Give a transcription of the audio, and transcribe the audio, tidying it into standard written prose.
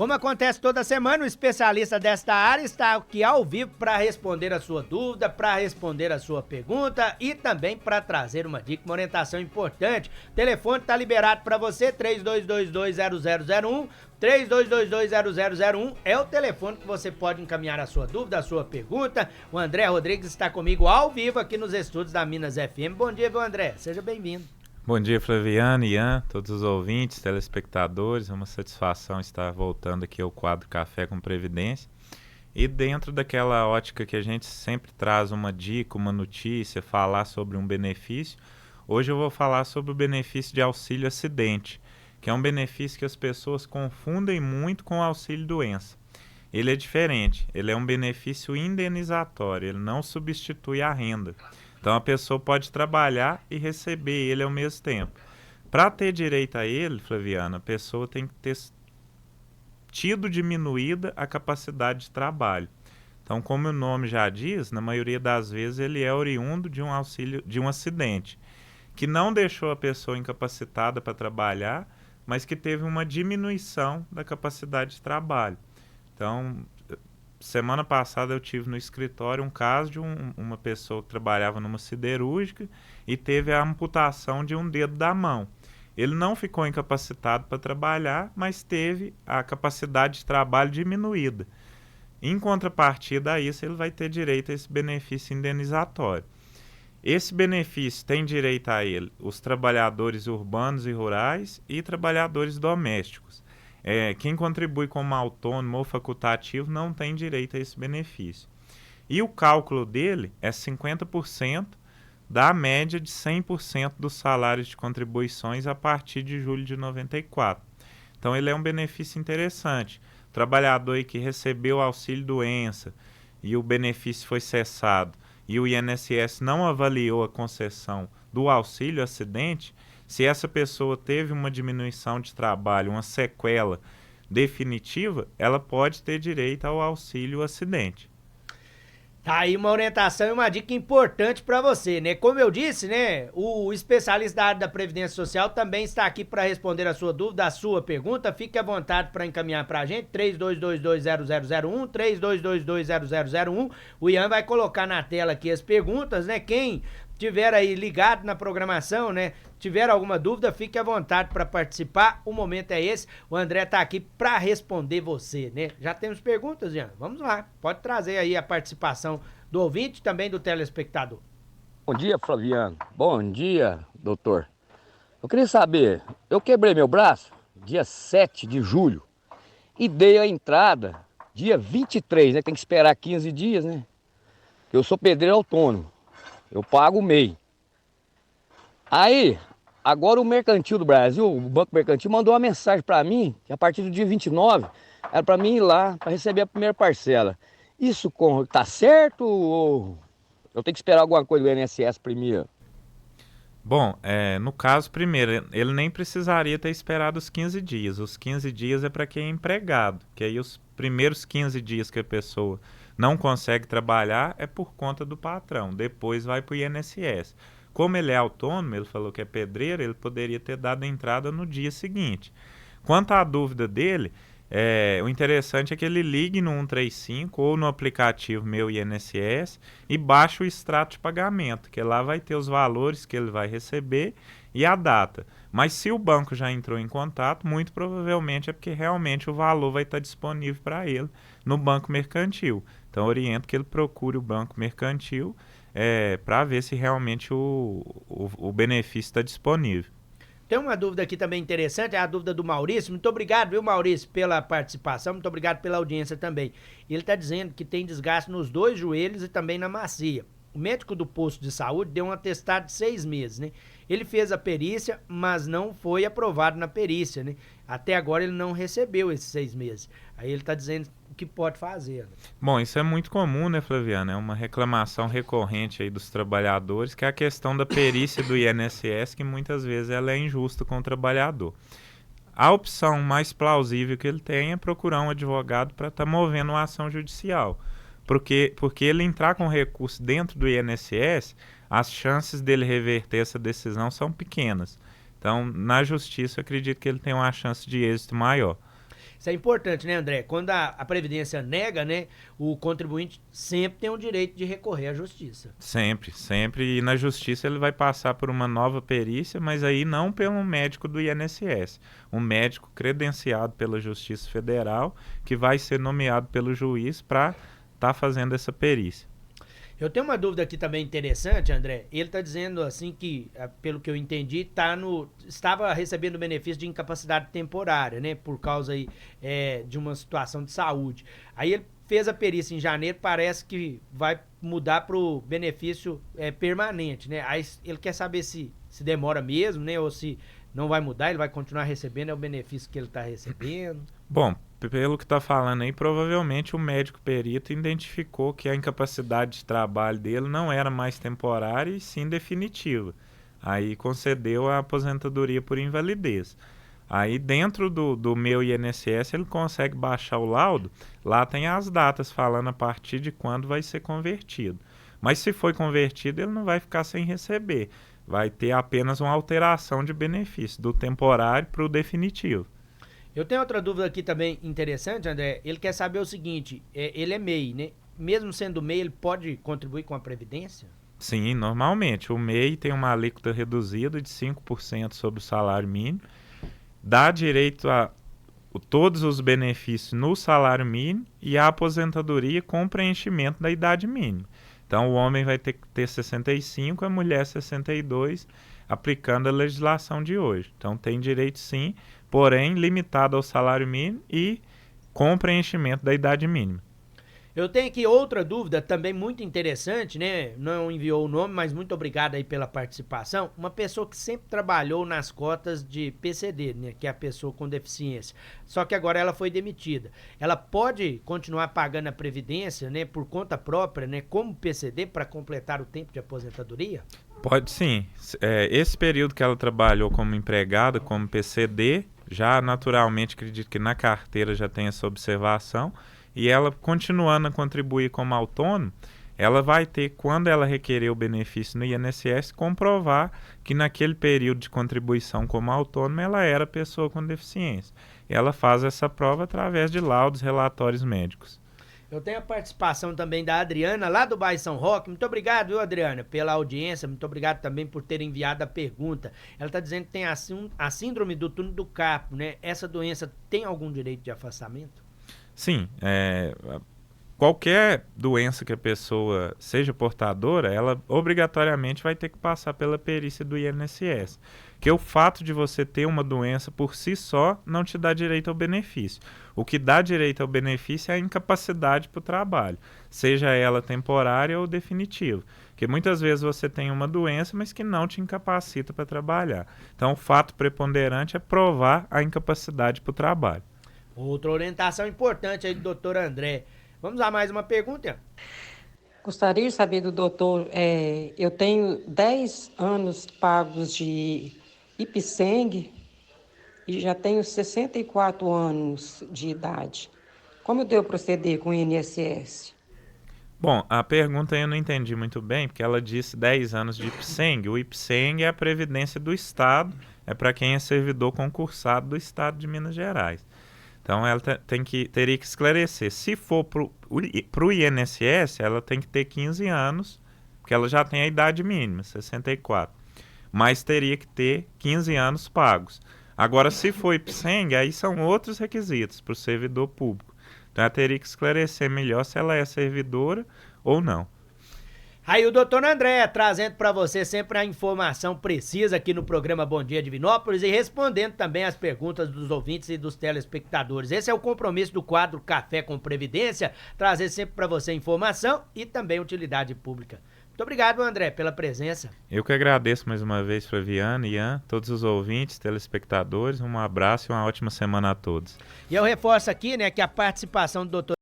Como acontece toda semana, o especialista desta área está aqui ao vivo para responder a sua dúvida, para responder a sua pergunta e também para trazer uma dica, uma orientação importante. O telefone está liberado para você, 32220001. 32220001 é o telefone que você pode encaminhar a sua dúvida, a sua pergunta. O André Rodrigues está comigo ao vivo aqui nos estúdios da Minas FM. Bom dia, meu André. Seja bem-vindo. Bom dia, Flaviano, Ian, todos os ouvintes, telespectadores. É uma satisfação estar voltando aqui ao quadro Café com Previdência. E dentro daquela ótica que a gente sempre traz uma dica, uma notícia, falar sobre um benefício, hoje eu vou falar sobre o benefício de auxílio acidente, que é um benefício que as pessoas confundem muito com o auxílio doença. Ele é diferente, ele é um benefício indenizatório, ele não substitui a renda. Então a pessoa pode trabalhar e receber ele ao mesmo tempo. Para ter direito a ele, Flaviana, a pessoa tem que ter tido diminuída a capacidade de trabalho. Então, como o nome já diz, na maioria das vezes ele é oriundo de um auxílio, de um acidente, que não deixou a pessoa incapacitada para trabalhar, mas que teve uma diminuição da capacidade de trabalho. Então, semana passada eu tive no escritório um caso de uma pessoa que trabalhava numa siderúrgica e teve a amputação de um dedo da mão. Ele não ficou incapacitado para trabalhar, mas teve a capacidade de trabalho diminuída. Em contrapartida a isso, ele vai ter direito a esse benefício indenizatório. Esse benefício tem direito a ele os trabalhadores urbanos e rurais e trabalhadores domésticos. Quem contribui como autônomo ou facultativo não tem direito a esse benefício. E o cálculo dele é 50% da média de 100% dos salários de contribuições a partir de julho de 94. Então ele é um benefício interessante. O trabalhador aí que recebeu o auxílio doença e o benefício foi cessado e o INSS não avaliou a concessão do auxílio acidente, se essa pessoa teve uma diminuição de trabalho, uma sequela definitiva, ela pode ter direito ao auxílio acidente. Tá aí uma orientação e uma dica importante para você, né? Como eu disse, né? O especialista da área da Previdência Social também está aqui para responder a sua dúvida, a sua pergunta. Fique à vontade para encaminhar para a gente, 32220001, 32220001. O Ian vai colocar na tela aqui as perguntas, né? Quem tiver aí ligado na programação, né? Tiver alguma dúvida, fique à vontade para participar. O momento é esse. O André tá aqui para responder você, né? Já temos perguntas, Jean? Vamos lá. Pode trazer aí a participação do ouvinte e também do telespectador. Bom dia, Flaviano. Bom dia, doutor. Eu queria saber, eu quebrei meu braço dia 7 de julho e dei a entrada dia 23, né? Tem que esperar 15 dias, né? Eu sou pedreiro autônomo. Eu pago o MEI. Aí, agora o Mercantil do Brasil, o Banco Mercantil, mandou uma mensagem para mim, que a partir do dia 29, era para mim ir lá para receber a primeira parcela. Isso tá certo ou eu tenho que esperar alguma coisa do INSS primeiro? Bom, no caso, primeiro, ele nem precisaria ter esperado os 15 dias. Os 15 dias é para quem é empregado, que aí os primeiros 15 dias que a pessoa não consegue trabalhar é por conta do patrão, depois vai para o INSS. Como ele é autônomo, ele falou que é pedreiro, ele poderia ter dado a entrada no dia seguinte. Quanto à dúvida dele, o interessante é que ele ligue no 135 ou no aplicativo Meu INSS e baixe o extrato de pagamento, que lá vai ter os valores que ele vai receber e a data. Mas se o banco já entrou em contato, muito provavelmente é porque realmente o valor vai estar disponível para ele no Banco Mercantil. Então, oriento que ele procure o Banco Mercantil para ver se realmente o benefício está disponível. Tem uma dúvida aqui também interessante, é a dúvida do Maurício. Muito obrigado, viu, Maurício, pela participação, muito obrigado pela audiência também. Ele está dizendo que tem desgaste nos 2 joelhos e também na bacia. O médico do posto de saúde deu um atestado de 6 meses, né? Ele fez a perícia, mas não foi aprovado na perícia, né? Até agora ele não recebeu esses 6 meses. Aí ele está dizendo o que pode fazer. Né? Bom, isso é muito comum, né, Flaviana? É uma reclamação recorrente aí dos trabalhadores, que é a questão da perícia do INSS, que muitas vezes ela é injusta com o trabalhador. A opção mais plausível que ele tem é procurar um advogado para estar movendo uma ação judicial. Porque ele entrar com recurso dentro do INSS, as chances dele reverter essa decisão são pequenas. Então, na justiça, eu acredito que ele tem uma chance de êxito maior. Isso é importante, né, André? Quando a Previdência nega, né, o contribuinte sempre tem o direito de recorrer à Justiça. Sempre, sempre. E na Justiça ele vai passar por uma nova perícia, mas aí não pelo médico do INSS. Um médico credenciado pela Justiça Federal que vai ser nomeado pelo juiz para estar fazendo essa perícia. Eu tenho uma dúvida aqui também interessante, André. Ele está dizendo assim que, pelo que eu entendi, estava recebendo benefício de incapacidade temporária, né? Por causa aí, de uma situação de saúde. Aí ele fez a perícia em janeiro, parece que vai mudar para o benefício permanente, né? Aí ele quer saber se demora mesmo, né? Ou se não vai mudar, ele vai continuar recebendo o benefício que ele está recebendo. Bom, pelo que está falando aí, provavelmente o médico perito identificou que a incapacidade de trabalho dele não era mais temporária e sim definitiva. Aí concedeu a aposentadoria por invalidez. Aí dentro do meu INSS ele consegue baixar o laudo, lá tem as datas falando a partir de quando vai ser convertido. Mas se foi convertido ele não vai ficar sem receber, vai ter apenas uma alteração de benefício, do temporário para o definitivo. Eu tenho outra dúvida aqui também interessante, André. Ele quer saber o seguinte, ele é MEI, né? Mesmo sendo MEI, ele pode contribuir com a Previdência? Sim, normalmente. O MEI tem uma alíquota reduzida de 5% sobre o salário mínimo, dá direito a todos os benefícios no salário mínimo e a aposentadoria com preenchimento da idade mínima. Então, o homem vai ter que ter 65, a mulher 62, aplicando a legislação de hoje. Então, tem direito sim, porém limitado ao salário mínimo e com preenchimento da idade mínima. Eu tenho aqui outra dúvida também muito interessante, né? Não enviou o nome, mas muito obrigado aí pela participação. Uma pessoa que sempre trabalhou nas cotas de PCD, né? Que é a pessoa com deficiência. Só que agora ela foi demitida. Ela pode continuar pagando a Previdência, né? Por conta própria, né? Como PCD para completar o tempo de aposentadoria? Pode sim. Esse período que ela trabalhou como empregada, como PCD, já naturalmente acredito que na carteira já tem essa observação. E ela continuando a contribuir como autônomo, ela vai ter, quando ela requerer o benefício no INSS, comprovar que naquele período de contribuição como autônoma ela era pessoa com deficiência. E ela faz essa prova através de laudos, relatórios médicos. Eu tenho a participação também da Adriana, lá do bairro São Roque. Muito obrigado, viu, Adriana, pela audiência. Muito obrigado também por ter enviado a pergunta. Ela está dizendo que tem a síndrome do túnel do carpo, né? Essa doença tem algum direito de afastamento? Sim, qualquer doença que a pessoa seja portadora, ela obrigatoriamente vai ter que passar pela perícia do INSS. Que o fato de você ter uma doença por si só não te dá direito ao benefício. O que dá direito ao benefício é a incapacidade para o trabalho, seja ela temporária ou definitiva. Porque muitas vezes você tem uma doença, mas que não te incapacita para trabalhar. Então, o fato preponderante é provar a incapacidade para o trabalho. Outra orientação importante aí do doutor André. Vamos a mais uma pergunta? Gostaria de saber do doutor, eu tenho 10 anos pagos de IPSENG e já tenho 64 anos de idade. Como eu devo proceder com o INSS? Bom, a pergunta eu não entendi muito bem, porque ela disse 10 anos de IPSENG. O IPSENG é a Previdência do Estado, é para quem é servidor concursado do Estado de Minas Gerais. Então, ela teria que esclarecer. Se for para o INSS, ela tem que ter 15 anos, porque ela já tem a idade mínima, 64. Mas teria que ter 15 anos pagos. Agora, se for IPSENG, aí são outros requisitos para o servidor público. Então, ela teria que esclarecer melhor se ela é servidora ou não. Aí o doutor André trazendo para você sempre a informação precisa aqui no programa Bom Dia Divinópolis e respondendo também as perguntas dos ouvintes e dos telespectadores. Esse é o compromisso do quadro Café com Previdência, trazer sempre para você informação e também utilidade pública. Muito obrigado, André, pela presença. Eu que agradeço mais uma vez, Flaviana, Ian, todos os ouvintes, telespectadores. Um abraço e uma ótima semana a todos. E eu reforço aqui, né, que a participação do doutor